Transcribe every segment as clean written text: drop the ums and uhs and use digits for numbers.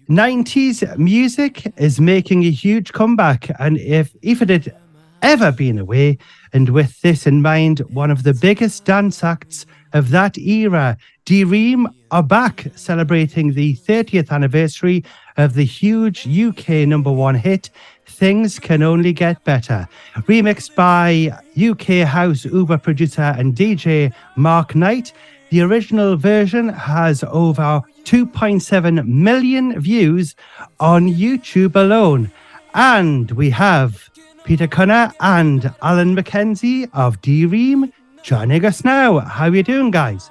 90s music is making a huge comeback, and if it had ever been away, and with this in mind, one of the biggest dance acts of that era, Ream, are back celebrating the 30th anniversary of the huge UK #1 hit, Things Can Only Get Better, remixed by UK house Uber producer and DJ Mark Knight. The original version has over 2.7 million views on YouTube alone. And we have Peter Cunnah and Alan Mackenzie of Ream joining us now. How are you doing, guys?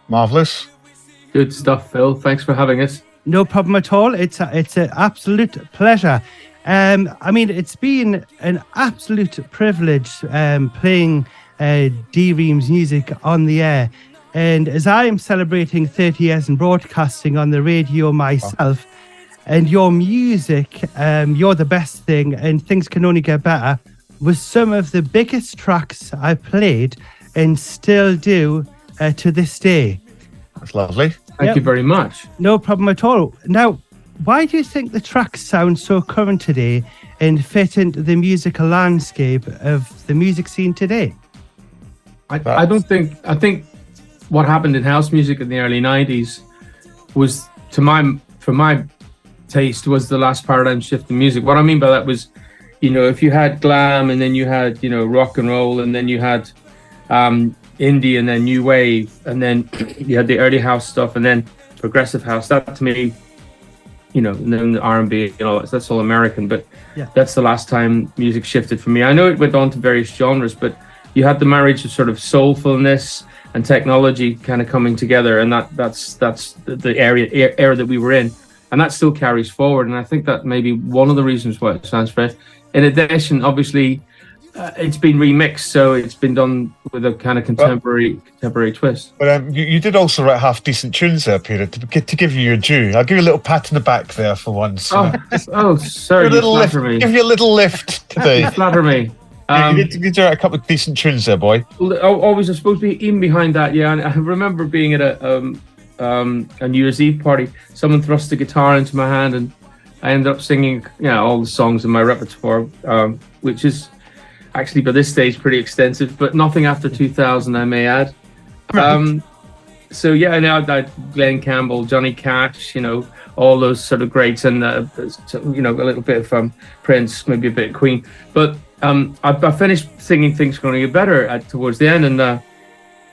Marvellous. Good stuff, Phil. Thanks for having us. No problem at all. It's an absolute pleasure. I mean, it's been an absolute privilege playing Ream's music on the air. And as I am celebrating 30 years in broadcasting on the radio myself, and your music, You're the Best Thing and Things Can Only Get Better, was some of the biggest tracks I played and still do to this day. That's lovely. Thank you very much. No problem at all. Now, why do you think the tracks sound so current today and fit into the musical landscape of the music scene today? I think what happened in house music in the early 90s was, for my taste, was the last paradigm shift in music. What I mean by that was, if you had glam and then you had, rock and roll and then you had indie and then new wave and then you had the early house stuff and then progressive house, that to me, and then the R&B and all that's all American, but that's the last time music shifted for me. I know it went on to various genres, but you had the marriage of sort of soulfulness and technology kind of coming together, and that's the era that we were in, and that still carries forward. And I think that may be one of the reasons why it sounds fresh. In addition, obviously, it's been remixed, so it's been done with a kind of contemporary twist. But you did also write half decent tunes there, Peter. To give you your due, I'll give you a little pat in the back there for once. Sorry, you flatter me. Give you a little lift today. You flatter me. You did write a couple of decent tunes there, boy. Always, I suppose, even behind that, yeah. And I remember being at a New Year's Eve party. Someone thrust a guitar into my hand, and I ended up singing, all the songs in my repertoire, which is actually by this stage pretty extensive, but nothing after 2000, I may add. So yeah, I Glenn Campbell, Johnny Cash, all those sort of greats, and a little bit of Prince, maybe a bit of Queen, but. I finished singing Things Can Only Get Better towards the end, and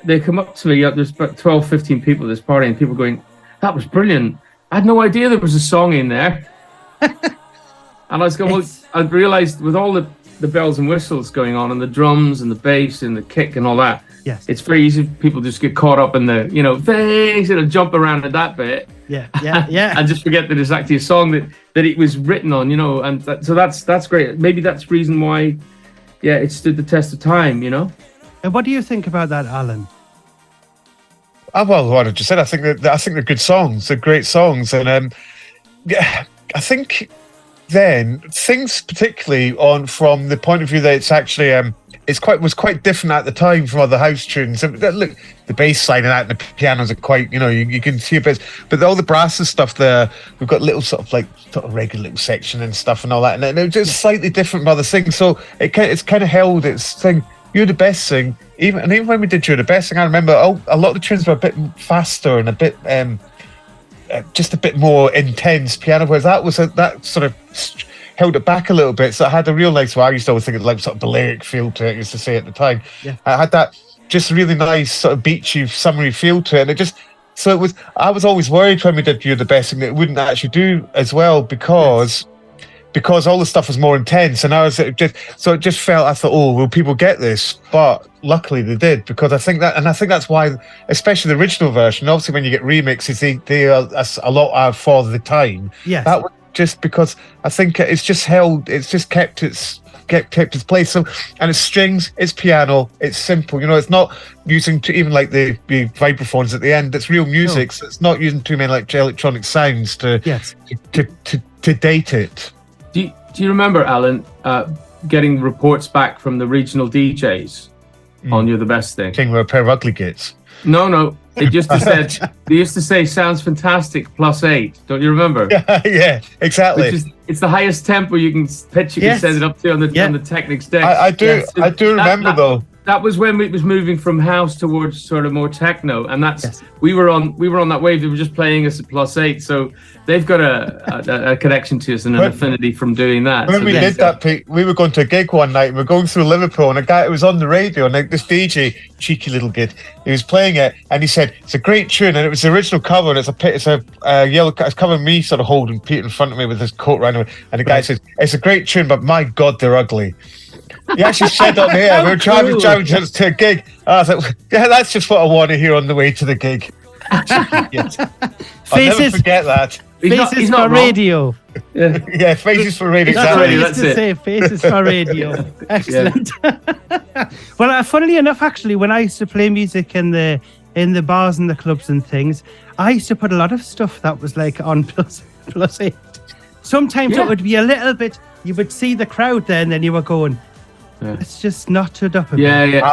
they come up to me. There's about 12, 15 people at this party, and people going, "That was brilliant. I had no idea there was a song in there." And I was going, I realised with all the bells and whistles going on, and the drums and the bass and the kick and all that, it's very easy for people just get caught up in the, things, jump around at that bit. Yeah. And just forget that it's actually a song that it was written on, and so that's great. Maybe that's the reason why, it stood the test of time, And what do you think about that, Alan? Well, what I just said, I think they're good songs. They're great songs, and I think then things, particularly from the point of view that it's actually was quite different at the time from other house tunes. Look, the bass line and that, and the pianos are quite, you can see a bit, but all the brass and stuff there, we've got little sort of regular little section and stuff and all that, and it's just slightly different from other things. So it's kind of held its thing. You're the Best Thing, even when we did You're the Best Thing, I remember a lot of the tunes were a bit faster and a bit just a bit more intense piano, whereas that sort of held it back a little bit, so I had a real nice. Well, I used to always think it like sort of Balearic feel to it. I used to say at the time, I had that just really nice sort of beachy, summery feel to it, and it was. I was always worried when we did You're the Best Thing that it wouldn't actually do as well because all the stuff was more intense, and it just felt. I thought, will people get this? But luckily they did, because I think that's why, especially the original version. Obviously, when you get remixes, they are a lot for the time. Yes. That was just because I think it's just kept its place. So, and it's strings, it's piano, it's simple. It's not using even like the vibraphones at the end. It's real music. No. So it's not using too many like electronic sounds to date it. Do you remember, Alan, getting reports back from the regional DJs on You're the Best Thing? King were a pair of ugly gits. No. They used to say sounds fantastic +8. Don't you remember? Yeah, exactly. It's the highest tempo you can pitch. You can set it up to on the Technics deck. I do remember though. That was when it was moving from house towards sort of more techno, and we were on that wave. They were just playing us at +8, so they've got a connection to us and an affinity from doing that. When we did that, Pete, we were going to a gig one night. We were going through Liverpool, and a guy was on the radio, and this DJ, cheeky little kid, he was playing it, and he said it's a great tune, and it was the original cover, and it's a yellow. It's covering me, sort of holding Pete in front of me with his coat around him, and the guy says it's a great tune, but my God, they're ugly. He actually said on the air, we were driving to a gig. I was like, yeah, that's just what I want to hear on the way to the gig. I'll never forget that. Faces for radio. Yeah, faces for radio. That's what I used to say, faces for radio. Excellent. Well, funnily enough, actually, when I used to play music in the bars and the clubs and things, I used to put a lot of stuff that was like on +8. Sometimes it would be a little bit, you would see the crowd there and then you were going, it's just notched up a bit.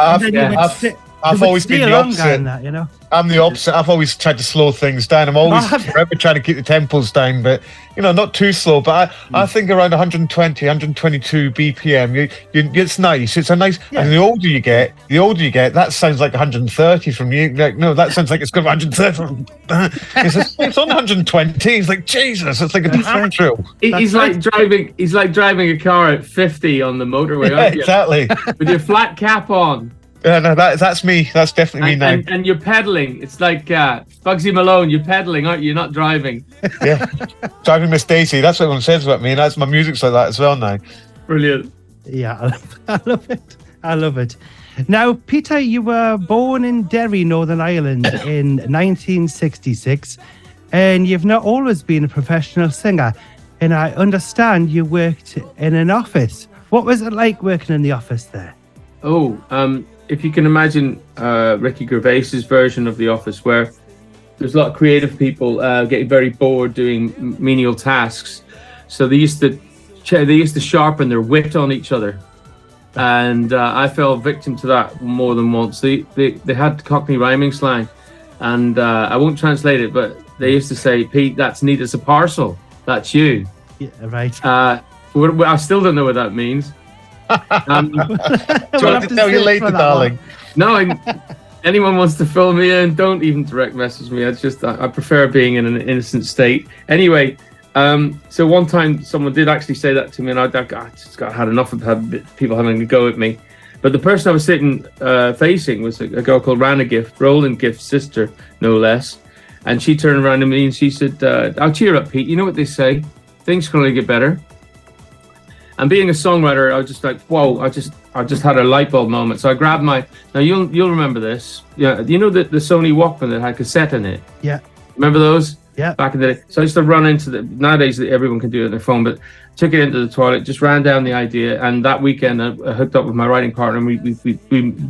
I've always been the opposite. That, you know? I'm the opposite. I've always tried to slow things down. I'm always forever trying to keep the tempos down, but not too slow. But I think around 120, 122 BPM, it's nice. It's a nice. Yeah. And the older you get, that sounds like 130 from you. Like, no, that sounds like it's got 130. It's on 120. It's like Jesus. It's like a hammer drill. He's like driving a car at 50 on the motorway. Yeah, exactly. With your flat cap on. Yeah, no, that's me. That's definitely me now. And you're pedaling. It's like Bugsy Malone. You're pedaling, aren't you? You're not driving. Yeah, driving Miss Daisy. That's what everyone says about me. And that's my music's like that as well now. Brilliant. Yeah, I love it. I love it. Now, Peter, you were born in Derry, Northern Ireland in 1966, and you've not always been a professional singer. And I understand you worked in an office. What was it like working in the office there? If you can imagine Ricky Gervais's version of The Office, where there's a lot of creative people getting very bored doing menial tasks, so they used to sharpen their wit on each other, and I fell victim to that more than once. They had Cockney rhyming slang, and I won't translate it, but they used to say, "Pete, that's neat as a parcel. That's you." Yeah, right. I still don't know what that means. Do you want to tell you later, darling? No, anyone wants to fill me in, don't even direct message me. I prefer being in an innocent state. Anyway, so one time someone did actually say that to me, and I just had enough of people having a go at me. But the person I was sitting facing was a girl called Roland Gift's sister, no less. And she turned around to me and she said, "I'll cheer up, Pete. You know what they say? Things can only get better." And being a songwriter, I was just like, whoa, I just had a light bulb moment. So I grabbed now you'll remember this. Yeah, you know the Sony Walkman that had cassette in it? Yeah. Remember those? Yeah. Back in the day. So I used to run into nowadays everyone can do it on their phone, but took it into the toilet, just ran down the idea, and that weekend I hooked up with my writing partner and we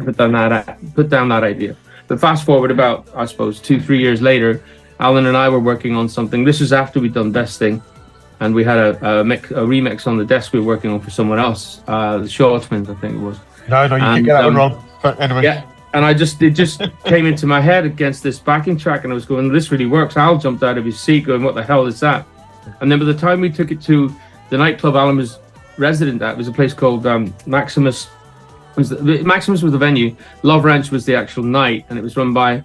put down that idea. But fast forward about, I suppose, 2-3 years later, Alan and I were working on something. This was after we'd done Best Thing. And we had a remix on the desk we were working on for someone else, the Shaw Twins, I think it was. No, you can get that one wrong. But anyway. Yeah, and it just came into my head against this backing track, and I was going, this really works. Al jumped out of his seat going, what the hell is that? And then by the time we took it to the nightclub Alan was resident at, it was a place called Maximus. Maximus was the venue. Love Ranch was the actual night, and it was run by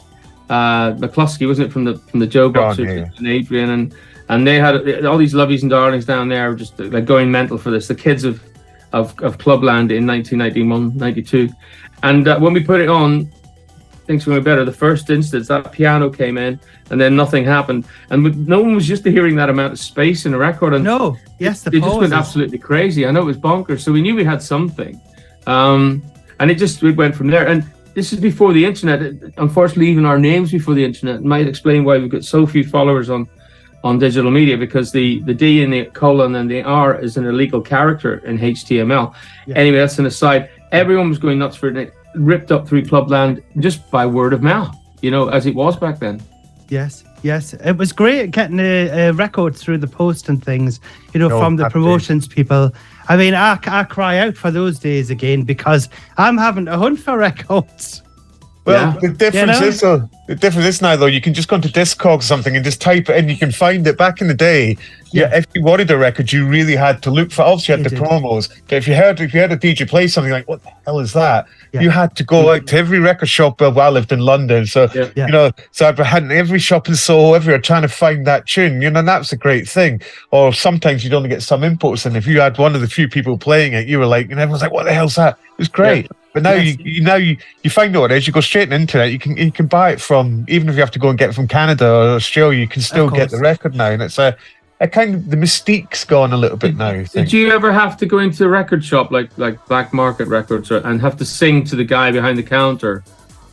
McCluskey, wasn't it, from the Joe Boxers and Adrian, and they had all these lovies and darlings down there just like going mental for this. The kids of Clubland in 1991, 92. And when we put it on, things were better. The first instance, that piano came in and then nothing happened. And no one was used to hearing that amount of space in a record. And it just went absolutely crazy. I know it was bonkers. So we knew we had something. And it went from there. And this is before the internet. Unfortunately, even our names before the internet might explain why we've got so few followers on digital media, because the D and the colon and the R is an illegal character in HTML. Yeah. Anyway, that's an aside. Everyone was going nuts for it. It ripped up through Clubland just by word of mouth, as it was back then. Yes. It was great getting a record through the post and things, from the promotions people. I mean, I cry out for those days again because I'm having to hunt for records. Well, Yeah. the difference is now though you can just go into Discogs or something and just type it in. You can find it. Back in the day, if you wanted a record, you really had to look for. Obviously, you had the promos, but if you heard a DJ play something like, "What the hell is that?" You had to go out to every record shop. Well, I lived in London, so you know, so I had in every shop in Soho, everywhere trying to find that tune. You know, and that was a great thing. Or sometimes you'd only get some imports, and if you had one of the few people playing it, you were like, and everyone's like, "What the hell's that?" It was great. Yeah. But now you find out what it is. You go straight on the internet. You can buy it from, even if you have to go and get it from Canada or Australia, you can still get the record now. And it's a kind of, the mystique's gone a little bit now. I think. Did you ever have to go into a record shop like Black Market Records and have to sing to the guy behind the counter?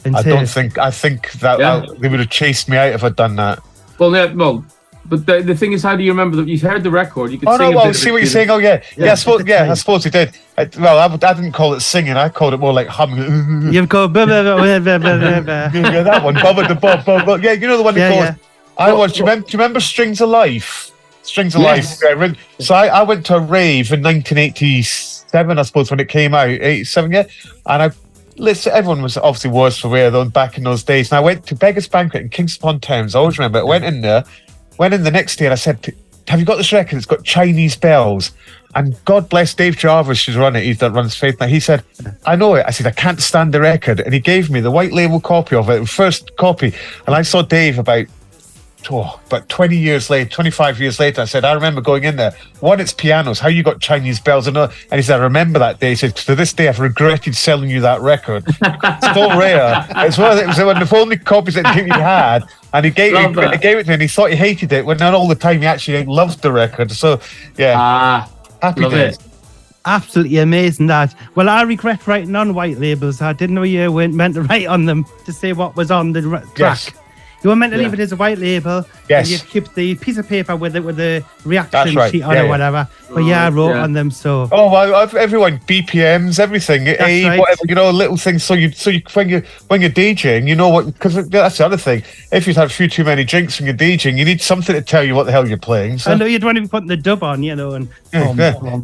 I think that they would have chased me out if I'd done that. But the thing is, how do you remember that you heard the record? You could sing. I see what you're saying. Oh yeah. I suppose he did. I didn't call it singing. I called it more like humming. You've got that one. Bubba the Bob. Yeah, you know the one that goes. Do you remember Strings of Life? Strings of Life. So I went to a rave in 1987, I suppose, when it came out. 87, and everyone was obviously worse for wear though back in those days. And I went to Beggars Banquet in Kingston upon Thames. I always remember. I went in there. Went in the next day and I said, "Have you got this record? It's got Chinese bells." And God bless Dave Jarvis, who's run it. He runs Faith now. He said, "I know it." I said, "I can't stand the record." And he gave me the white label copy of it, the first copy. And I saw Dave about 20 years later, 25 years later. I said, "I remember going in there. One, it's pianos. How you got Chinese bells?" And he said, "I remember that day." He said, "To this day, I've regretted selling you that record." It's so rare. It was one of the only copies that he had. And he gave it to me, and he thought he hated it, when not all the time he actually loved the record. So, happy days. Absolutely amazing that. Well, I regret writing on white labels. I didn't know you weren't meant to write on them to say what was on the track. Yes. You were meant to leave it as a white label. Yes. And you keep the piece of paper with the reaction sheet on or whatever. But I wrote on them. So. Oh, well, everyone, BPMs, everything, whatever, little things. So you when you're DJing, you know what? Because that's the other thing. If you've had a few too many drinks when you're DJing, you need something to tell you what the hell you're playing. So. I know you'd want to be putting the dub on, and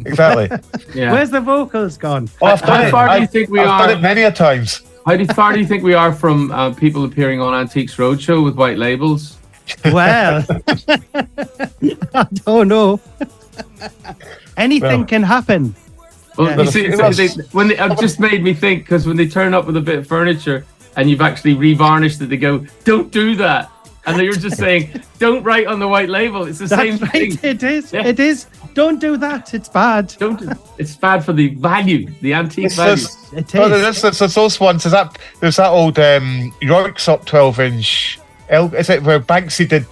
exactly. Where's the vocals gone? How far do you think we are? I've done it many a times. How far do you think we are from people appearing on Antiques Roadshow with white labels? Well, I don't know. Anything can happen. Well, you see, it just made me think, because when they turn up with a bit of furniture and you've actually revarnished it, they go, "Don't do that." And you're just saying, "Don't write on the white label." It's the same thing. It is. Yeah. It is. Don't do that. It's bad. It's bad for the value, the antique value. It is. There's those ones. There's that old Yorksop 12-inch. Is it where Banksy did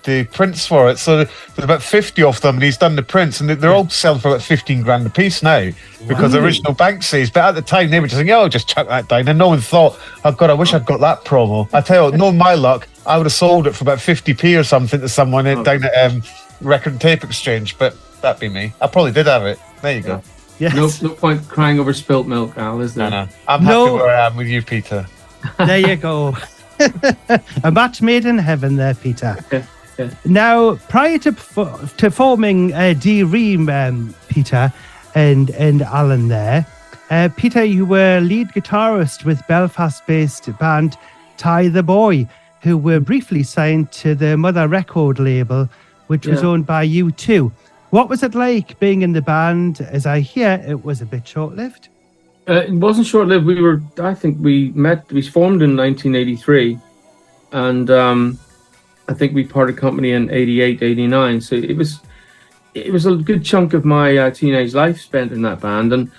the prints for it? So there's about 50 of them, and he's done the prints, and they're all selling for about 15 grand a piece now because the original Banksy's. But at the time, they were just saying, "Oh, just chuck that down," and no one thought, "Oh God, I wish I'd got that promo." I tell you what, knowing my luck, I would have sold it for about 50p or something to someone down at Record and Tape Exchange. But that'd be me. I probably did have it. There you go. Yes. No point crying over spilt milk, Al, is there? No. I'm happy where I am with you, Peter. There you go. A match made in heaven there, Peter. Yeah. Now, prior to forming Ream, Peter and Alan there, Peter, you were lead guitarist with Belfast-based band Ty the Boy, who were briefly signed to the Mother record label, which was owned by you too. What was it like being in the band? As I hear, it was a bit short-lived. It wasn't short-lived. We formed in 1983, and I think we parted company in 88, 89. So it was a good chunk of my teenage life spent in that band. And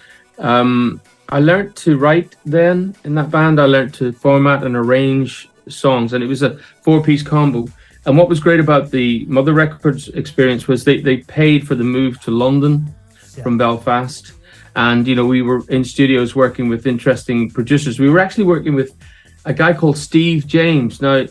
I learned to write then in that band. I learned to format and arrange songs, and it was a 4-piece combo. And what was great about the Mother Records experience was they paid for the move to London from Belfast. And, we were in studios working with interesting producers. We were actually working with a guy called Steve James. Now,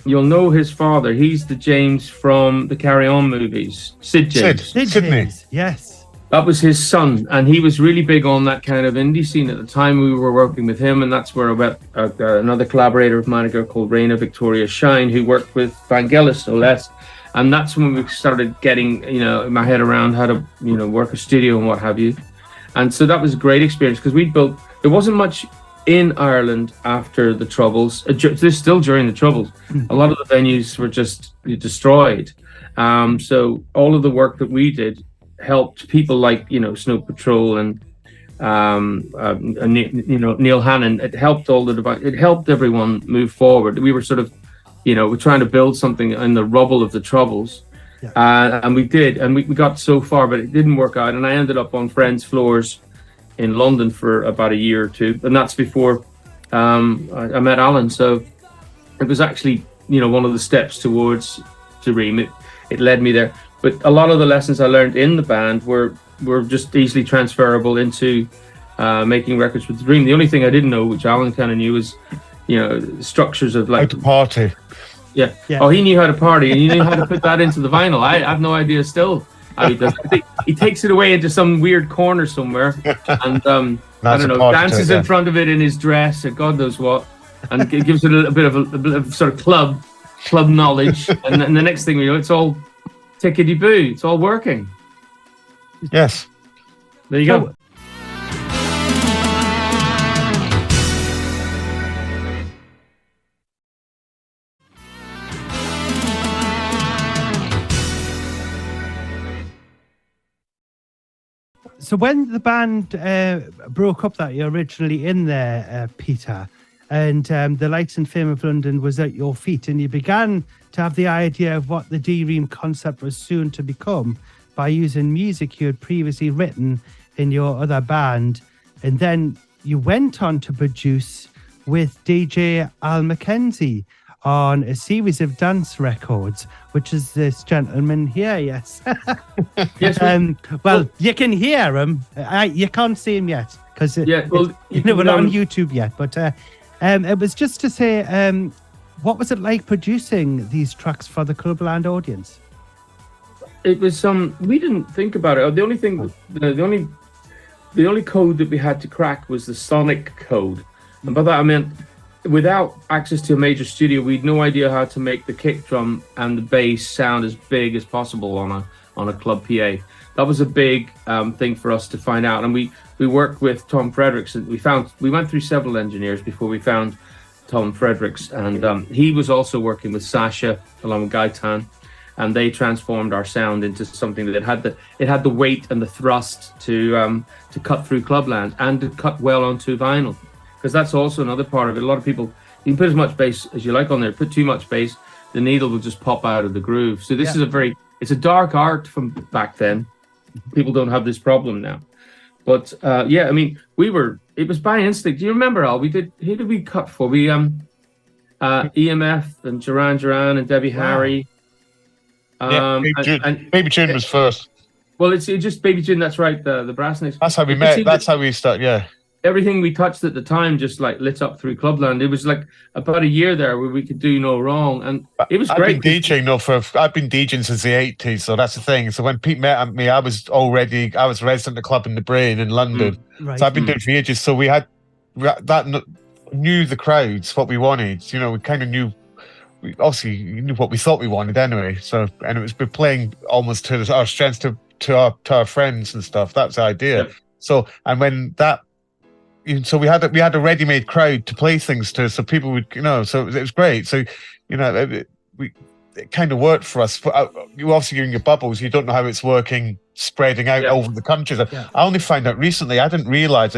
you'll know his father. He's the James from the Carry On movies. Sid James. Sid James, yes. That was his son. And he was really big on that kind of indie scene at the time. We were working with him. And that's where I met another collaborator of mine, a girl called Raina Victoria Shine, who worked with Vangelis, no less. And that's when we started getting, my head around how to, work a studio and what have you. And so that was a great experience because there wasn't much in Ireland after the Troubles. This is still during the Troubles. A lot of the venues were just destroyed. So all of the work that we did helped people like, Snow Patrol and Neil Hannon. It helped it helped everyone move forward. We were sort of, we're trying to build something in the rubble of the Troubles. Yeah. And we did, and we got so far, but it didn't work out. And I ended up on friends' floors in London for about a year or two, and that's before I met Alan. So it was actually, one of the steps towards Ream. It led me there. But a lot of the lessons I learned in the band were just easily transferable into making records with Ream. The only thing I didn't know, which Alan kind of knew, was structures of like how to party. Yeah. Oh, he knew how to party, and he knew how to put that into the vinyl. I have no idea still how he does. I think he takes it away into some weird corner somewhere, and I don't know, dances in front of it in his dress, or God knows what, and gives it a bit of sort of club knowledge. And the next thing we know, it's all tickety boo. It's all working. Yes. There you go. So when the band broke up that year, originally in there, Peter, and the lights and fame of London was at your feet, and you began to have the idea of what the D-Ream concept was soon to become by using music you had previously written in your other band, and then you went on to produce with DJ Alan Mackenzie on a series of dance records, which is this gentleman here, yes. Yes. Well, you can hear him. You can't see him yet because we're not on YouTube yet. But it was just to say, what was it like producing these tracks for the Clubland audience? It was we didn't think about it. The only thing, the only code that we had to crack was the sonic code, and by that I meant, without access to a major studio, we'd no idea how to make the kick drum and the bass sound as big as possible on a club PA. That was a big thing for us to find out, and we worked with Tom Fredericks, and we went through several engineers before we found Tom Fredericks, and he was also working with Sasha along with Gaetan, and they transformed our sound into something that had the weight and the thrust to cut through Clubland and to cut well onto vinyl. Because that's also another part of it. A lot of people, you can put as much bass as you like on there. Put too much bass, the needle will just pop out of the groove. So this is it's a dark art from back then. People don't have this problem now. But I mean, it was by instinct. Do you remember, Al? Who did we cut for? We EMF and Duran and Debbie Harry. Baby June was first. Well, it's just Baby June. That's right. The Brass Necks. That's how we met. That's how we started. Yeah. Everything we touched at the time just like lit up through Clubland. It was like about a year there where we could do no wrong, and it was great. I've been DJing since the 80s, so that's the thing. So when Pete met me, I was resident of Club in the Brain in London. Right. So I've been doing it for ages. So we knew the crowds, what we wanted. We kind of knew. We obviously knew what we thought we wanted anyway. So we're playing almost to our strengths to our friends and stuff. That's the idea. Yeah. So and when that. So we had a ready-made crowd to play things to, so people would, so it was great. So, it kind of worked for us. You obviously, you're in your bubbles, you don't know how it's working, spreading out over the country. Yeah. I only found out recently. I didn't realize.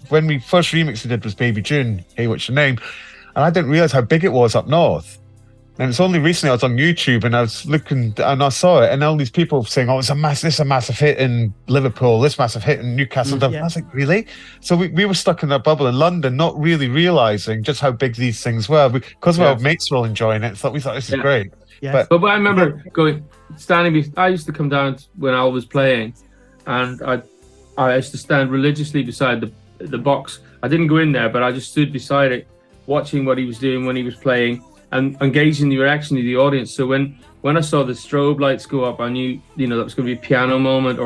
When we first remix we did was Baby June, Hey What's Your Name, and I didn't realize how big it was up north. And it's only recently I was on YouTube and I was looking and I saw it, and all these people saying, "Oh, this is a massive hit in Liverpool, this massive hit in Newcastle." I was like, really? So we were stuck in that bubble in London, not really realizing just how big these things were. Because our mates were all enjoying it, we thought this is great. Yeah. But I remember I used to come down when Al was playing, and I used to stand religiously beside the box. I didn't go in there, but I just stood beside it, watching what he was doing when he was playing, and engaging the reaction of the audience. So when I saw the strobe lights go up, I knew that was going to be a piano moment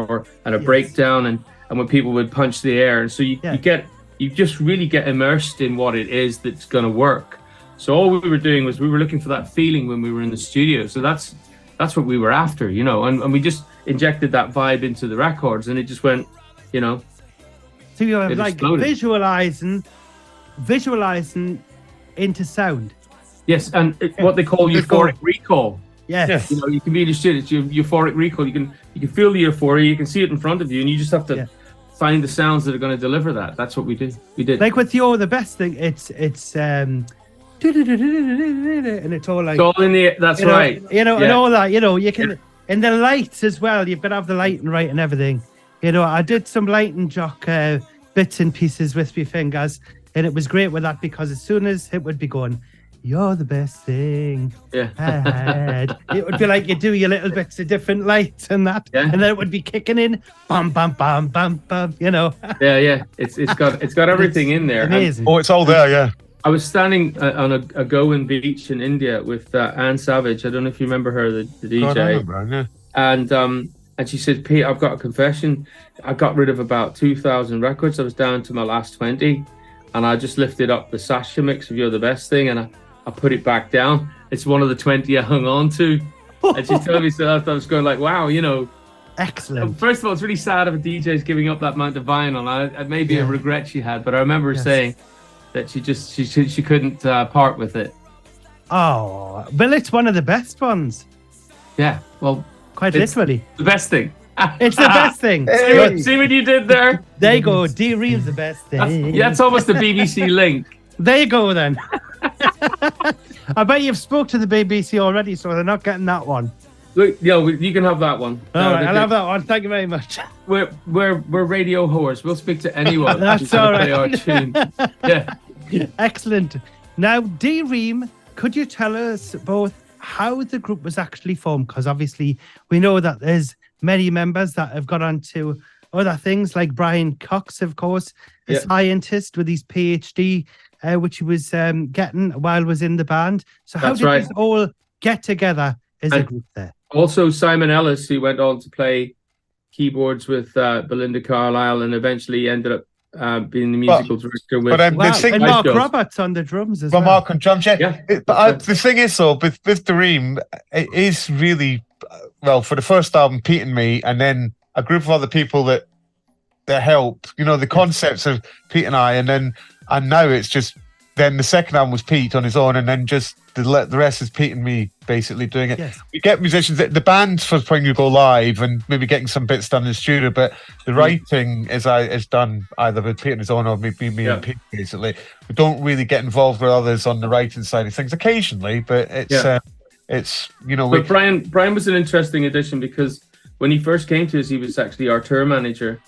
and a breakdown, and when people would punch the air. And so you just really get immersed in what it is that's going to work. So all we were doing was we were looking for that feeling when we were in the studio. So that's what we were after, and we just injected that vibe into the records, and it just went, So you're like exploded. visualizing visualizing into sound. Yes, and what they call euphoric recall. Yes. You know, you can be interested. It's euphoric recall. You can feel the euphoria. You can see it in front of you, and you just have to find the sounds that are going to deliver that. That's what we did. Like with You're the Best thing, it's and it's all like it's all in the. That's right. And all that. You can and the lights as well. You've got to have the lighting right and everything. I did some lighting jock bits and pieces with my fingers, and it was great with that because as soon as it would be going, you're the best thing ahead. It would be like you do your little bits of different lights and that, and then it would be kicking in, bam, bam, bam, bam, bam. Yeah. It's got everything in there. Amazing. It's all there. Yeah. I was standing on a Goan beach in India with Anne Savage. I don't know if you remember her, the DJ. I remember, yeah. And she said, Pete, I've got a confession. I got rid of about 2,000 records. I was down to my last 20, and I just lifted up the Sasha mix of You're the Best Thing, and I put it back down. It's one of the 20 I hung on to. And she told me, so I was going like, wow, Excellent. First of all, it's really sad if a DJ is giving up that amount of vinyl. It may be a regret she had, but I remember her saying that she couldn't part with it. Oh, well, it's one of the best ones. Yeah, well, quite literally the best thing. It's the best thing. See what you did there? There you go. D Ream's the best thing. That's almost a BBC link. There you go then. I bet you've spoke to the BBC already, so they're not getting that one. Look, you can have that one. All right, I'll have that one. Thank you very much. We're radio whores. We'll speak to anyone. That's all right. Play our tune. Yeah. Excellent. Now, D Ream, could you tell us both how the group was actually formed? Because obviously we know that there's many members that have got on to other things, like Brian Cox, of course, a scientist with his PhD, which he was getting while was in the band. So how did this all get together as a group there? Also, Simon Ellis, who went on to play keyboards with Belinda Carlisle and eventually ended up being the musical director with. And Mark Roberts on the drums as well. Mark on drums, But the thing is, though, with the Ream, it is really, well, for the first album, Pete and me, and then a group of other people that help, the concepts of Pete and I, and now it's just, then the second album was Pete on his own, and then just the rest is Pete and me basically doing it. Yes. We get musicians, the band for when you go live and maybe getting some bits done in the studio, but the writing is done either with Pete on his own or me and Pete basically. We don't really get involved with others on the writing side of things occasionally, but it's But Brian was an interesting addition because when he first came to us, he was actually our tour manager.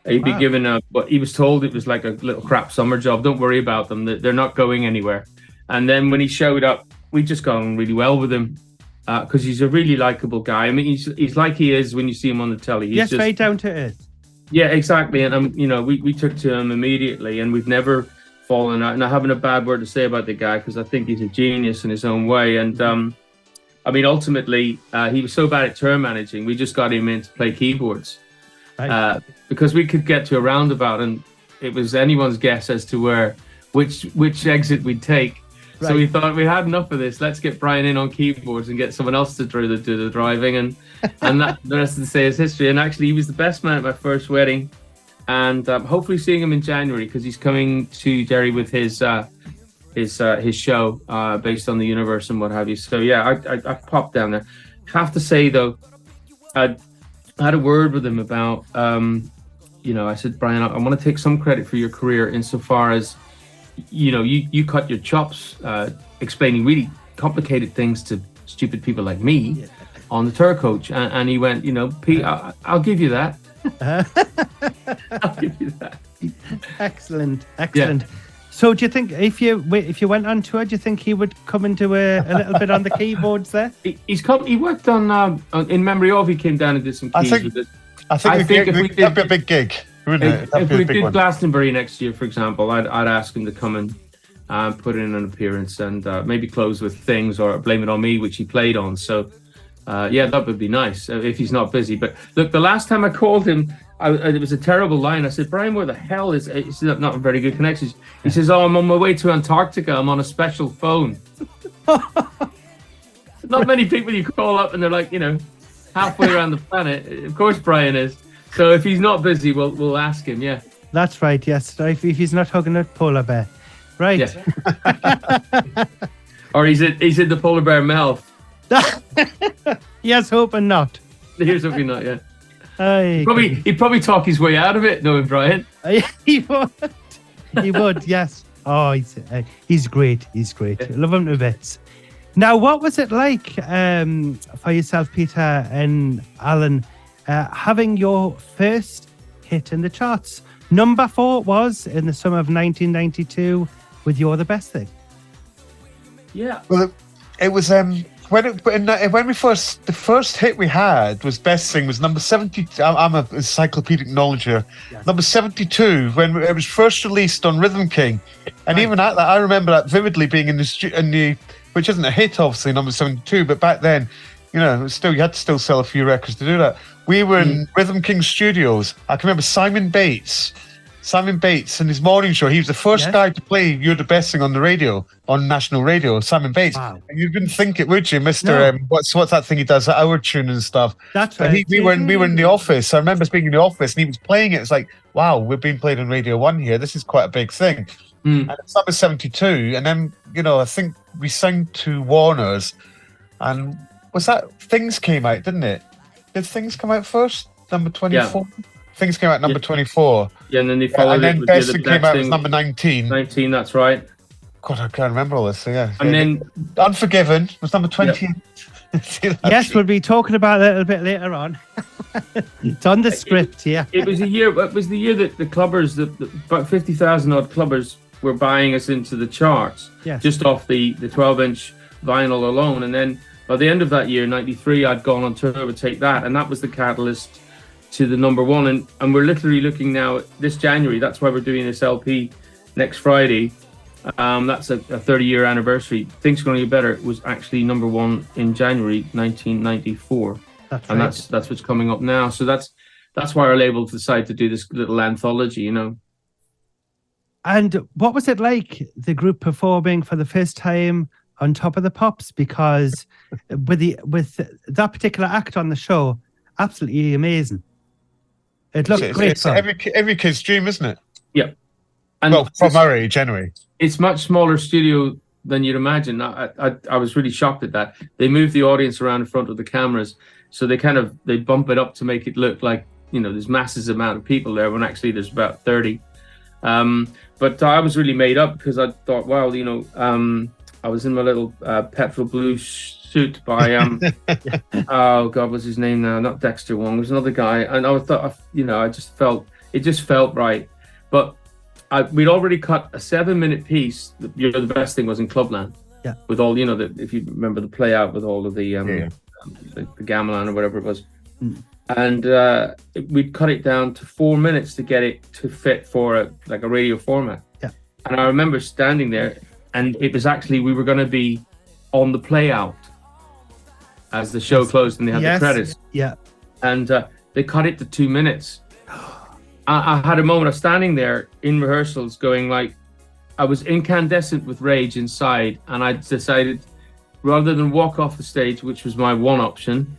He'd be given but he was told it was like a little crap summer job. Don't worry about them; they're not going anywhere. And then when he showed up, we just got on really well with him because he's a really likable guy. I mean, he's like he is when you see him on the telly. He's very down to earth. Yeah, exactly. And we took to him immediately, and we've never fallen out. And I haven't a bad word to say about the guy because I think he's a genius in his own way. And I mean, ultimately, he was so bad at tour managing, we just got him in to play keyboards. Right. Because we could get to a roundabout and it was anyone's guess as to which exit we'd take. Right. So we thought we had enough of this. Let's get Brian in on keyboards and get someone else to do the driving, and that, the rest of the say is history. And actually, he was the best man at my first wedding, and hopefully seeing him in January because he's coming to Derry with his show based on the universe and what have you. So yeah, I popped down there. Have to say though, I had a word with him about, I said, Brian, I want to take some credit for your career insofar as, you cut your chops explaining really complicated things to stupid people like me on the tour coach. And he went, Pete, I'll give you that. I'll give you that. Excellent. Yeah. So do you think if you went on tour, do you think he would come and do a little bit on the keyboards there? He worked on in memory of. He came down and did some keys with it. I think that'd be a big gig, wouldn't it? If we did Glastonbury next year, for example, I'd ask him to come and put in an appearance and maybe close with Things or Blame It On Me, which he played on. So that would be nice if he's not busy. But look, the last time I called him, it was a terrible line. I said, Brian, where the hell is it? It's not a very good connection. He says, I'm on my way to Antarctica. I'm on a special phone. Not many people you call up and they're like, halfway around the planet. Of course, Brian is. So if he's not busy, we'll ask him. Yeah. That's right. Yes. So if he's not hugging a polar bear. Right. Yeah. Or he's in the polar bear mouth. Yes, hoping not. Here's hoping not. Yeah. Aye. He'd probably talk his way out of it, knowing Brian. He would. He would. Yes. Oh, he's great. He's great. Yeah. Love him to bits. Now, what was it like for yourself, Peter and Alan, having your first hit in the charts? Number 4 was in the summer of 1992 with "You're the Best Thing." Yeah. Well, it was when we the first hit we had was "Best Thing" was number 70. I'm an encyclopedic knowledger. Yes. Number 72 when it was first released on Rhythm King, and even at that, I remember that vividly being in the which isn't a hit, obviously, number 72, but back then, you know, it was still, you had to still sell a few records to do that. We were in Rhythm King Studios. I can remember Simon Bates in his morning show. He was the first guy to play "You're the Best Thing" on the radio, on national radio. Simon Bates. Wow. And you didn't think it, would you, Mister? No. What's that thing he does? Our tune and stuff. That's right. We were in the office. I remember us being in the office, and he was playing it. It's like, wow, we're being played on Radio 1 here. This is quite a big thing. And it's number 72, and then, you know, I think we sang to Warner's, and was that Things came out, didn't it? Did Things come out first? Number 24? Yeah. Things came out number 24. Yeah, and then they followed and then Best Thing came out as number 19. 19, that's right. God, I can't remember all this. So yeah. And then Unforgiven was number 20. Yeah. Yes, we'll be talking about it a little bit later on. It's on the script, yeah. It was the year that the clubbers, about 50,000 odd clubbers were buying us into the charts, just off the 12-inch vinyl alone. And then by the end of that year, 93, I'd gone on tour with Take That, and that was the catalyst to the number 1. And we're literally looking now at this January. That's why we're doing this LP next Friday. That's a 30-year anniversary. Things Gonna Get Better was actually number 1 in January 1994. That's right. And that's what's coming up now. So that's why our label decided to do this little anthology, you know. And what was it like, the group performing for the first time on Top of the Pops? Because with that particular act on the show, absolutely amazing. It looked great. It's every kid's dream, isn't it? Yeah. And well, from our age, anyway. It's much smaller studio than you'd imagine. I was really shocked at that. They moved the audience around in front of the cameras, so they bump it up to make it look like, you know, there's massive amount of people there when actually there's about 30. But I was really made up because I thought, well, you know, I was in my little petrol blue suit by oh God, what's his name now? Not Dexter Wong. There's another guy, and I thought, you know, it just felt right. But we'd already cut a 7-minute piece. You know, the Best Thing was in Clubland. Yeah. With all, you know, if you remember the play out with all of the gamelan or whatever it was. And we'd cut it down to 4 minutes to get it to fit for a radio format. Yeah. And I remember standing there, and it was actually, we were going to be on the play out as the show closed and they had the credits. Yeah. And they cut it to 2 minutes. I had a moment of standing there in rehearsals going like, I was incandescent with rage inside, and I decided, rather than walk off the stage, which was my one option,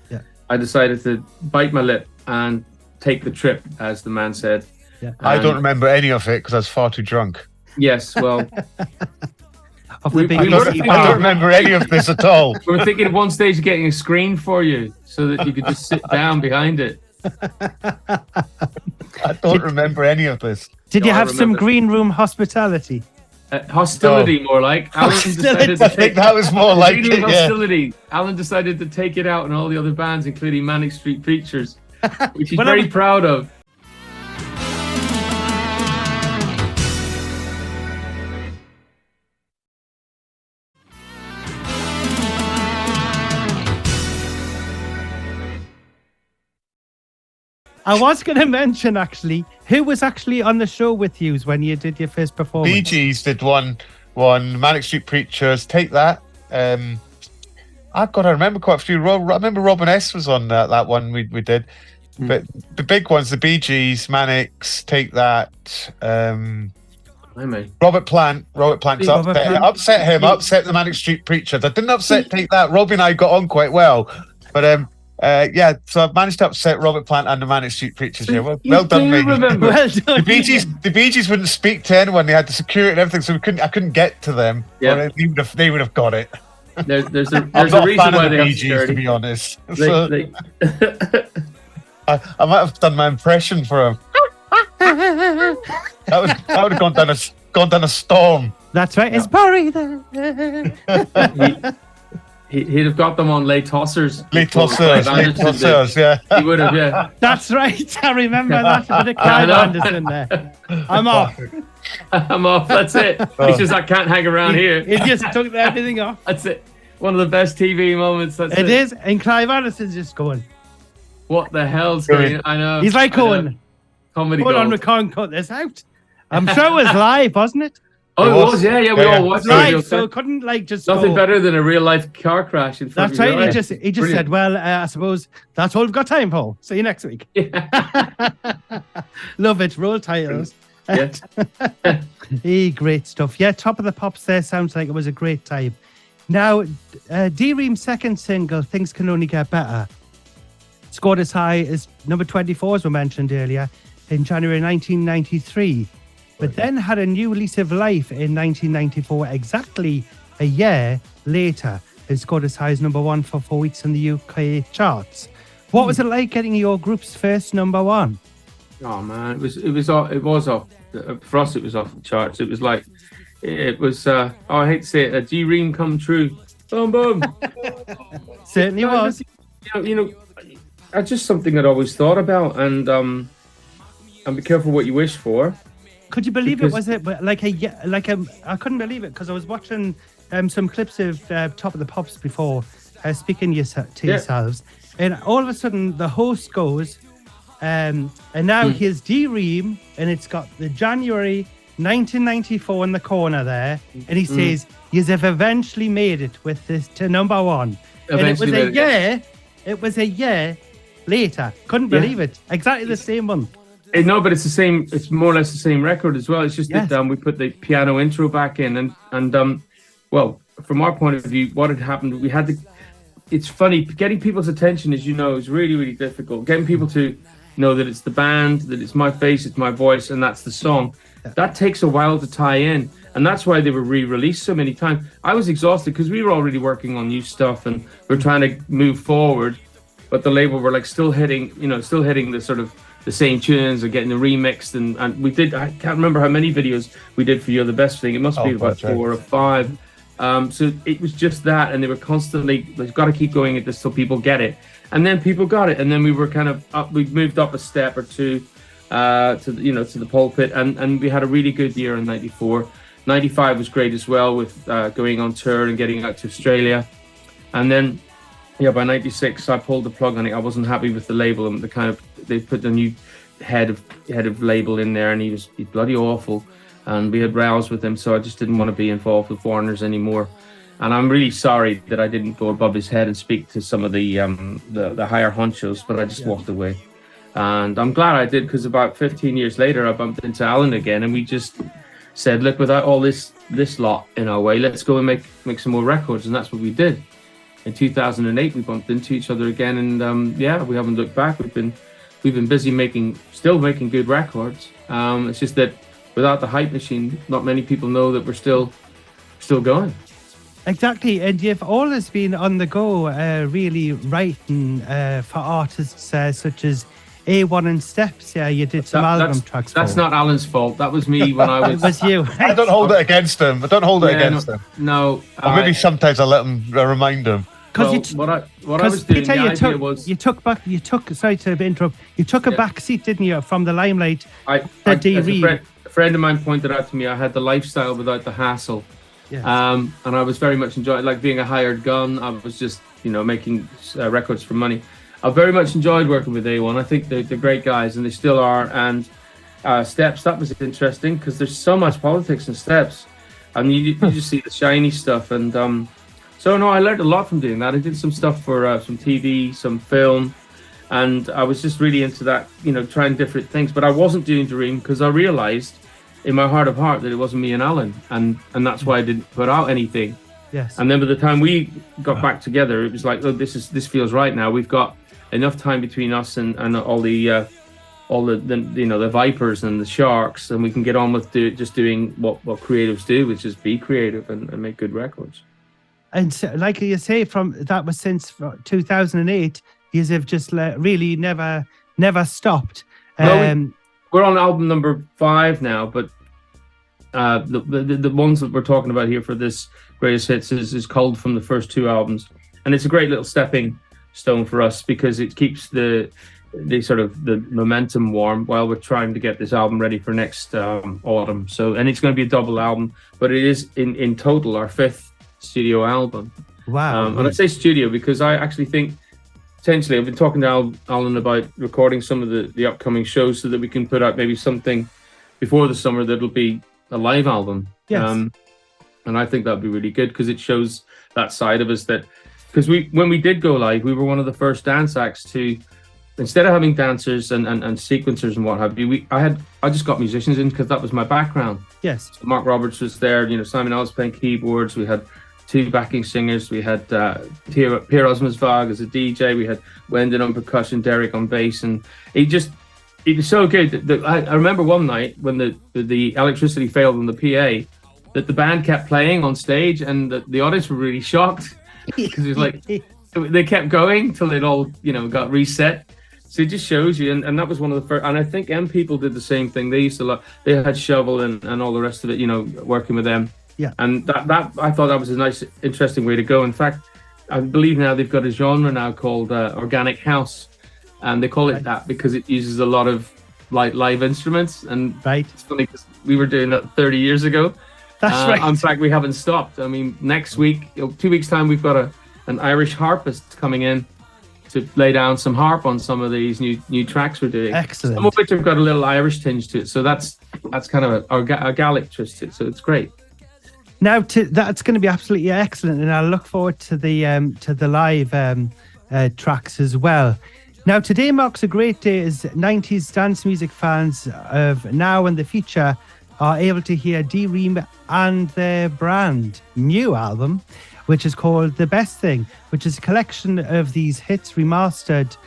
I decided to bite my lip and take the trip, as the man said. Yeah. I don't remember any of it because I was far too drunk. Yes, well, I don't remember any of this at all. We were thinking at one stage of getting a screen for you so that you could just sit down behind it. I don't remember any of this. Did you have some green room hospitality? Hostility, more like. Alan decided I think that was more like it, hostility. Alan decided to take it out on all the other bands, including Manic Street Preachers, which he's very proud of. I was going to mention, actually, who was actually on the show with you when you did your first performance? Bee Gees did one, Manic Street Preachers, Take That. I remember quite a few. I remember Robin S. was on that one we did. But the big ones, the Bee Gees, Manics, Take That. Robert Plant, upset the Manic Street Preachers. I didn't upset Take That. Robbie and I got on quite well. But Yeah, so I've managed to upset Robert Plant and the Manic Street Preachers here. Well, You well done, do me. remember. Well done. The Bee Gees wouldn't speak to anyone. They had the security and everything, so I couldn't get to them. Yeah. Or they would have got it. There's a I'm not a reason fan why of they the have Bee Gees, to security. be honest. So They- I might have done my impression for him. That would have gone down a storm. That's right. It's Barry there. He'd have got them on lay tossers. Late tossers, yeah. He would have, yeah. That's right. I remember that. A bit of Clive I know. Anderson there. I'm off. I'm off. That's it. It's just I can't hang around here. He just took everything off. That's it. One of the best TV moments. That's It is. And Clive Anderson's just going. What the hell's going on? I know. He's like I know. going. Comedy Hold on, we gold. can't cut this out. I'm sure it was live, wasn't it? Oh, it was. Yeah. We all watched it. Live, so it couldn't like just Nothing go. better than a real life car crash in front That's of your right. eyes. He just said, "Well, I suppose that's all we've got time for. See you next week." Yeah. Love it. Roll titles. Yeah. Great stuff. Yeah, Top of the Pops there sounds like it was a great time. Now, D-Ream's second single, Things Can Only Get Better, scored as high as number 24, as we mentioned earlier, in January 1993, but then had a new lease of life in 1994, exactly a year later, and scored as high as number 1 for 4 weeks in the UK charts. What was it like getting your group's first number 1? Oh man, it was off. For us, it was off the charts. It was like, I hate to say it, a G-Ream come true. Boom, boom. Certainly was. That's just something I'd always thought about, and be careful what you wish for. Could you believe it? Was it like I couldn't believe it because I was watching some clips of Top of the Pops before speaking to yourselves, and all of a sudden the host goes, and now here's D-Ream, and it's got the January 1994 in the corner there, and he says, "Yous have eventually made it with this to number 1." And it was a year later. Couldn't believe it. Exactly the same month. No, but it's the same. It's more or less the same record as well. It's just that we put the piano intro back in, and well, from our point of view, what had happened, we had to. It's funny getting people's attention, as you know, is really, really difficult. Getting people to know that it's the band, that it's my face, it's my voice, and that's the song. That takes a while to tie in, and that's why they were re-released so many times. I was exhausted because we were already working on new stuff, and we're trying to move forward, but the label were like still hitting the sort of the same tunes and getting the remixed, and we did. I can't remember how many videos we did for You're the Best Thing. It must be about 4 or 5. So it was just that, and they were constantly, we've got to keep going at this till people get it, and then people got it, and then we were kind of up. We moved up a step or two to the pulpit, and we had a really good year in '94. '95 was great as well, with going on tour and getting out to Australia, and then by '96 I pulled the plug on it. I wasn't happy with the label, and they put the new head of label in there, and he's bloody awful. And we had rows with him, so I just didn't want to be involved with foreigners anymore. And I'm really sorry that I didn't go above his head and speak to some of the higher honchos, but I just walked away. And I'm glad I did, because about 15 years later, I bumped into Alan again, and we just said, look, without all this lot in our way, let's go and make some more records. And that's what we did. In 2008, we bumped into each other again, and we haven't looked back. We've been busy still making good records. It's just that without the hype machine, not many people know that we're still going. Exactly, and you've always been on the go, really writing for artists such as A1 and Steps. Yeah, you did some album tracks. That's not Alan's fault. That was me when I was. It was you. I don't hold it against him. Him. No. Or maybe sometimes I let him remind him. Because what I was doing, Peter, the idea was you took sorry to interrupt. You took a back seat, didn't you, from the limelight? A friend of mine pointed out to me, I had the lifestyle without the hassle. Yes. And I was very much enjoying, like being a hired gun. I was just, making records for money. I very much enjoyed working with A1. I think they're great guys, and they still are. And Steps, that was interesting, because there's so much politics in Steps, and you just see the shiny stuff. And so no, I learned a lot from doing that. I did some stuff for some TV, some film, and I was just really into that, trying different things. But I wasn't doing Dream because I realized in my heart of heart that it wasn't me and Alan, and that's why I didn't put out anything. Yes. And then by the time we got back together, it was like, oh, this feels right now. We've got enough time between us and all the the vipers and the sharks, and we can get on with just doing what creatives do, which is be creative and make good records. And so, like you say, that was since 2008. You have just really never stopped. No, we're on album number 5 now, but the ones that we're talking about here for this greatest hits is culled from the first 2 albums, and it's a great little stepping stone for us because it keeps the sort of the momentum warm while we're trying to get this album ready for next autumn. And it's going to be a double album, but it is in total our 5th studio album. Wow. And I say studio because I actually think potentially I've been talking to Alan about recording some of the upcoming shows so that we can put out maybe something before the summer that'll be a live album. Yes. And I think that'd be really good because it shows that side of us because when we did go live, we were one of the first dance acts to, instead of having dancers and sequencers and what have you, I just got musicians in because that was my background. Yes. So Mark Roberts was there, Simon Ellis playing keyboards. We had 2 backing singers. We had Pierre Osmersvag as a DJ. We had Wendon on percussion, Derek on bass, and it was so good. I remember one night when the electricity failed on the PA, that the band kept playing on stage, and the audience were really shocked because it was like they kept going till it all got reset. So it just shows you, and that was one of the first. And I think M People did the same thing. They used to they had Shovel and all the rest of it, working with them. Yeah. And that I thought that was a nice, interesting way to go. In fact, I believe now they've got a genre now called organic house, and they call it that because it uses a lot of live instruments. And it's funny because we were doing that 30 years ago. That's right. In fact, we haven't stopped. I mean, next week, 2 weeks time, we've got an Irish harpist coming in to lay down some harp on some of these new tracks we're doing. Excellent. Some of which have got a little Irish tinge to it, so that's kind of a Gaelic twist to it. So it's great. Now, that's going to be absolutely excellent, and I look forward to the live tracks as well. Now, today marks a great day as 90s dance music fans of now and the future are able to hear Ream and their brand new album, which is called The Best Thing, which is a collection of these hits remastered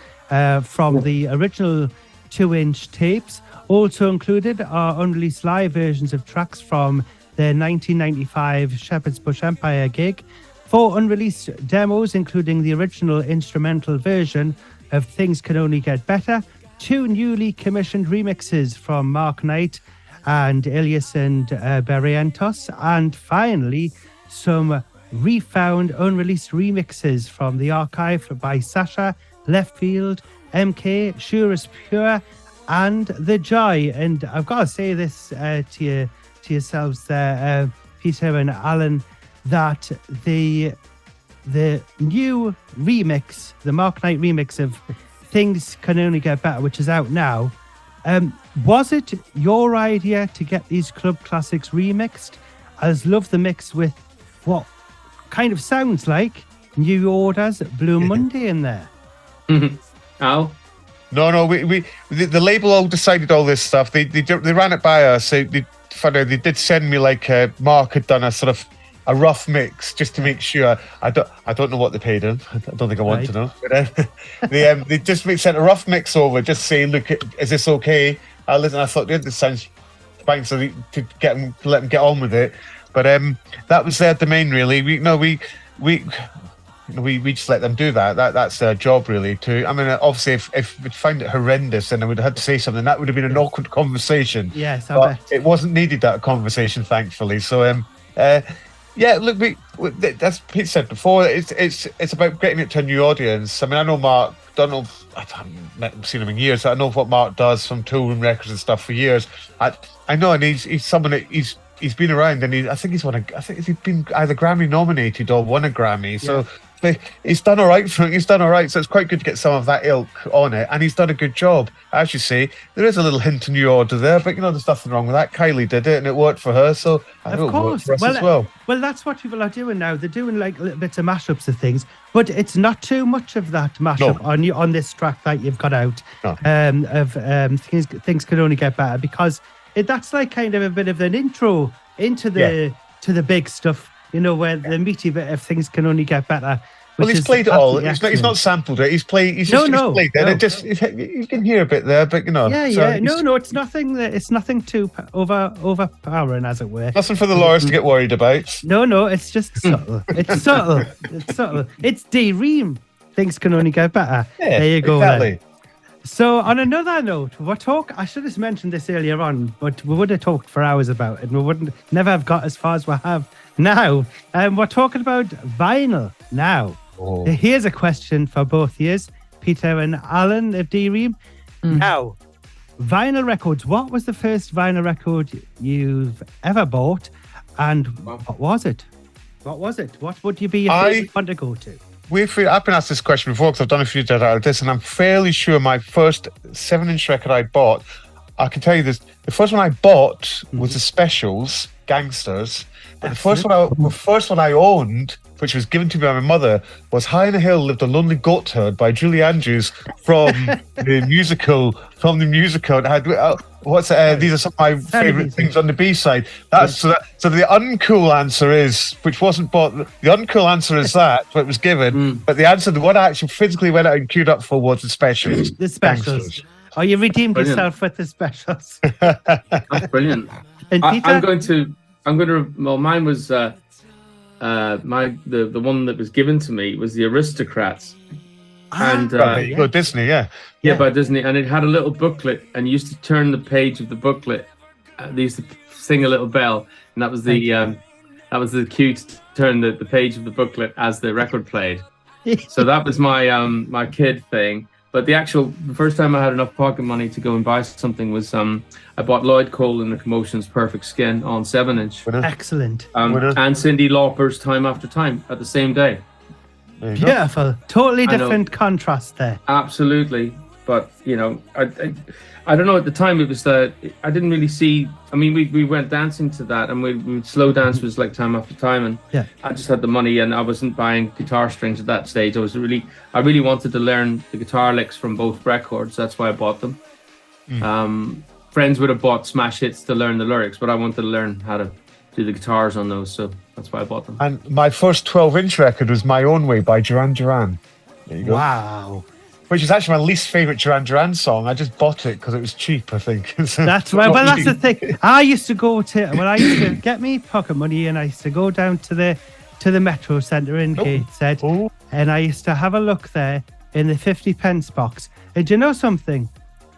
from the original 2-inch tapes. Also included are unreleased live versions of tracks from their 1995 Shepherd's Bush Empire gig, 4 unreleased demos, including the original instrumental version of Things Can Only Get Better, 2 newly commissioned remixes from Mark Knight and Elias and Barrientos, and finally some refound unreleased remixes from the archive by Sasha, Left Field, MK, Sure as Pure, and The Joy. And I've got to say this to yourselves there, Peter and Alan, that the new remix, the Mark Knight remix of Things Can Only Get Better, which is out now, was it your idea to get these club classics remixed? I just love the mix with what kind of sounds like New Order's Blue Monday in there. Al? No, we the label all decided all this stuff. They ran it by us. They did send me Mark had done a sort of a rough mix just to make sure. I don't know what they paid him. I don't think I want to know. But they just sent a rough mix over, just saying, look, is this okay? I listened. I thought, yeah, this sounds fine. So to let them get on with it. But that was their domain, really. We just let them do that. That's their job, really. I mean, obviously, if we'd find it horrendous, then I would have had to say something. That would have been an awkward conversation. Yes, I bet. It wasn't needed, that conversation, thankfully. So, yeah, look, as Pete said before, it's about getting it to a new audience. I mean, I know Mark. I haven't seen him in years. I know what Mark does from Toolroom Records and stuff for years. I know, and he's someone that he's been around, and I think he's been either Grammy nominated or won a Grammy. So he's done all right for it. He's done all right. So it's quite good to get some of that ilk on it, and he's done a good job. As you say, there is a little hint of New Order there, but there's nothing wrong with that. Kylie did it, and it worked for her. So I think it'll work for us as well. Well, that's what people are doing now. They're doing little bits of mashups of things, but it's not too much of that mashup on this track that you've got out. Things Can Only Get Better, because that's kind of a bit of an intro into the big stuff, where the meaty bit of Things Can Only Get Better Well, which he's is played it all. absolutely He's not excellent. sampled it. He's played it. And it just you can hear a bit there, but you know. Yeah. No, it's nothing. It's nothing too overpowering, as it were. Nothing for the lawyers to get worried about. No, it's just subtle. It's subtle. It's subtle. It's Ream. Things can only get better. Yeah, there you go. exactly. Then. So on another note, I should have mentioned this earlier on, but we would have talked for hours about it, and we wouldn't never have got as far as we have now. We're talking about vinyl now. Oh. Here's a question for both years, Peter and Alan of Ream. Now, vinyl records. What was the first vinyl record you've ever bought, and what was it? What would you be your favorite one to go to? I've been asked this question before because I've done a few dead out of this, and I'm fairly sure my first 7-inch record I bought, I can tell you this, the first one I bought was the Specials, Gangsters. But the first one I owned, which was given to me by my mother, was High on a Hill Lived a Lonely Goat Herd by Julie Andrews from the musical. It had, these are some of my favourite things on the B-side. So the uncool answer is, which wasn't bought, the uncool answer is that, what was given, but the answer, the one I actually physically went out and queued up for was the Specials. The Specials. Gangsters. Oh, you redeemed yourself with the Specials. That's brilliant. And Peter? I'm going to. Well, mine was the one that was given to me was the Aristocrats, and there you go, Disney, yeah, by Disney, and it had a little booklet, and you used to turn the page of the booklet. They used to sing a little bell, and that was the cue to turn the page of the booklet as the record played. So that was my my kid thing. But the first time I had enough pocket money to go and buy something was I bought Lloyd Cole and the Commotion's Perfect Skin on 7-inch. Excellent. And Cyndi Lauper's Time After Time at the same day. Beautiful. Totally different contrast there. Absolutely. But, you know, I don't know, at the time it was I didn't really see, I mean, we went dancing to that, and we slow dance was like Time After Time, and I just had the money, and I wasn't buying guitar strings at that stage. I really wanted to learn the guitar licks from both records. That's why I bought them. Friends would have bought smash hits to learn the lyrics, but I wanted to learn how to do the guitars on those, so that's why I bought them. And my first 12-inch record was My Own Way by Duran Duran. There you go. Wow. Which is actually my least favourite Duran Duran song. I just bought it because it was cheap, I think. That's right. Well, that's the thing. I used to get me pocket money, and I used to go down to the Metro Centre in Gateshead, and I used to have a look there in the 50p box. And do you know something?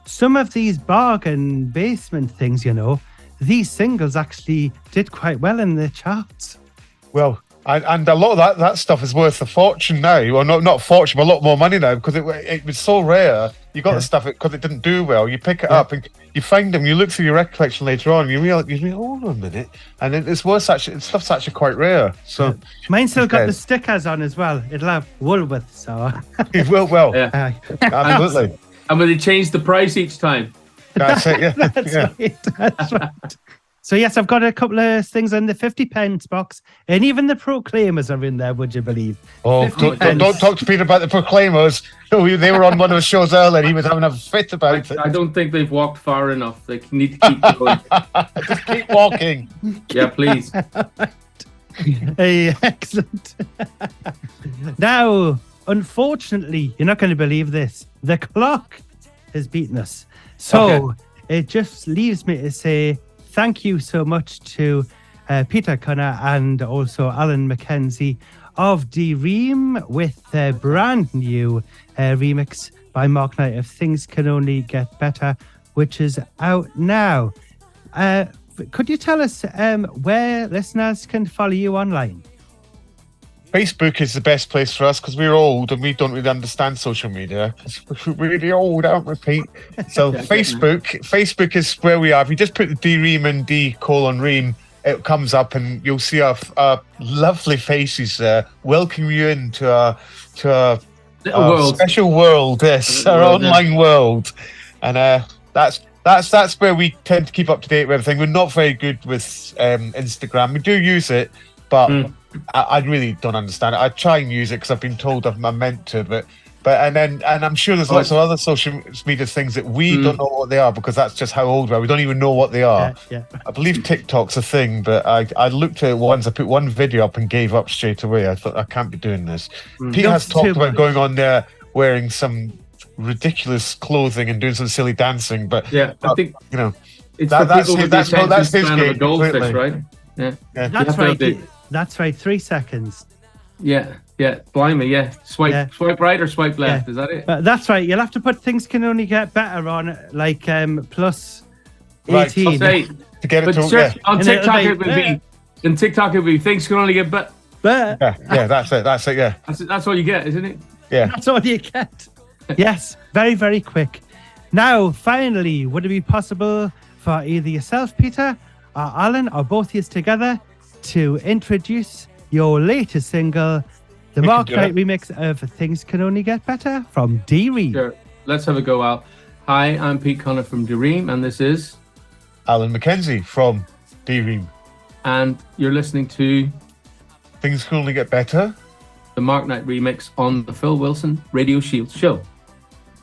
Some of these bargain basement things, you know, these singles actually did quite well in the charts. Well, and a lot of that stuff is worth a fortune now. Well, not a fortune, but a lot more money now, because it was so rare. You got the stuff because it didn't do well. You pick it up and you find them. You look through your record collection later on, and you realize, hold on a minute, and it's worth stuff's actually quite rare. So mine still got the stickers on as well. It'll have Woolworths, so it will. Well, absolutely. And will they change the price each time? That's it. Yeah, That's right. So yes, I've got a couple of things in the 50p box, and even the Proclaimers are in there. Would you believe? Oh, don't talk to Peter about the Proclaimers. They were on one of the shows earlier. He was having a fit about it. I don't think they've walked far enough. They need to keep going. Just keep walking. Yeah, please. Hey, excellent. Now, unfortunately, you're not going to believe this. The clock has beaten us. So it just leaves me to say thank you so much to Peter Cunnah and also Alan Mackenzie of Ream with their brand new remix by Mark Knight of Things Can Only Get Better, which is out now. Could you tell us where listeners can follow you online? Facebook is the best place for us because we're old and we don't really understand social media. We're really old, aren't we, Pete? So Facebook is where we are. If you just put the D-Ream and D:"Ream, it comes up and you'll see our lovely faces there welcoming you into our special world. Yes, our online world. And that's where we tend to keep up to date with everything. We're not very good with Instagram. We do use it, but I really don't understand it. I try and use it because I've been told I'm meant to, but But and I'm sure there's lots of other social media things that we don't know what they are, because that's just how old we are. We don't even know what they are. Yeah. I believe TikTok's a thing, but I looked at it once. I put one video up and gave up straight away. I thought, I can't be doing this. Pete has talked about going on there wearing some ridiculous clothing and doing some silly dancing, but I think it's that's for his span of a game goldfish, completely. right? Yeah. That's right. That's right. 3 seconds. Yeah. Blimey, yeah. Swipe right or swipe left. Is that it? That's right. You'll have to put Things Can Only Get Better on, like plus 18. Right, to get it on TikTok it would be. In TikTok it would be Things Can Only Get Better. Yeah, that's it. Yeah, that's all you get, isn't it? Yeah, that's all you get. Yes, very, very quick. Now, finally, would it be possible for either yourself, Peter, or Alan, or both of you together to introduce your latest single, the Mark Knight remix of Things Can Only Get Better from Ream? Sure. Let's have a go out. Hi, I'm Pete Cunnah from Ream, and this is Alan Mackenzie from Ream. And you're listening to Things Can Only Get Better, the Mark Knight remix on the Phil Wilson Radio Shield show.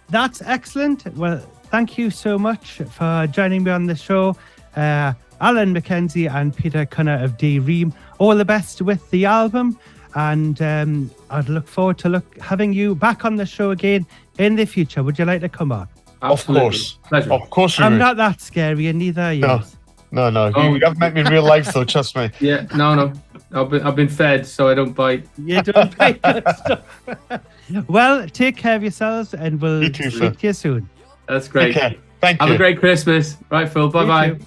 That's excellent. Well, thank you so much for joining me on the show. Alan Mackenzie and Peter Cunnah of Ream. All the best with the album. And I'd look forward to having you back on the show again in the future. Would you like to come on? Absolutely. Of course. Pleasure. Of course. I'm not that scary, and neither are you. No. You haven't met me in real life, though. Trust me. Yeah. No. I've been fed, so I don't bite. You don't bite good stuff. Well, take care of yourselves, and we'll speak to you soon. That's great. Take care. Thank you. Have a great Christmas. Right, Phil. Bye-bye.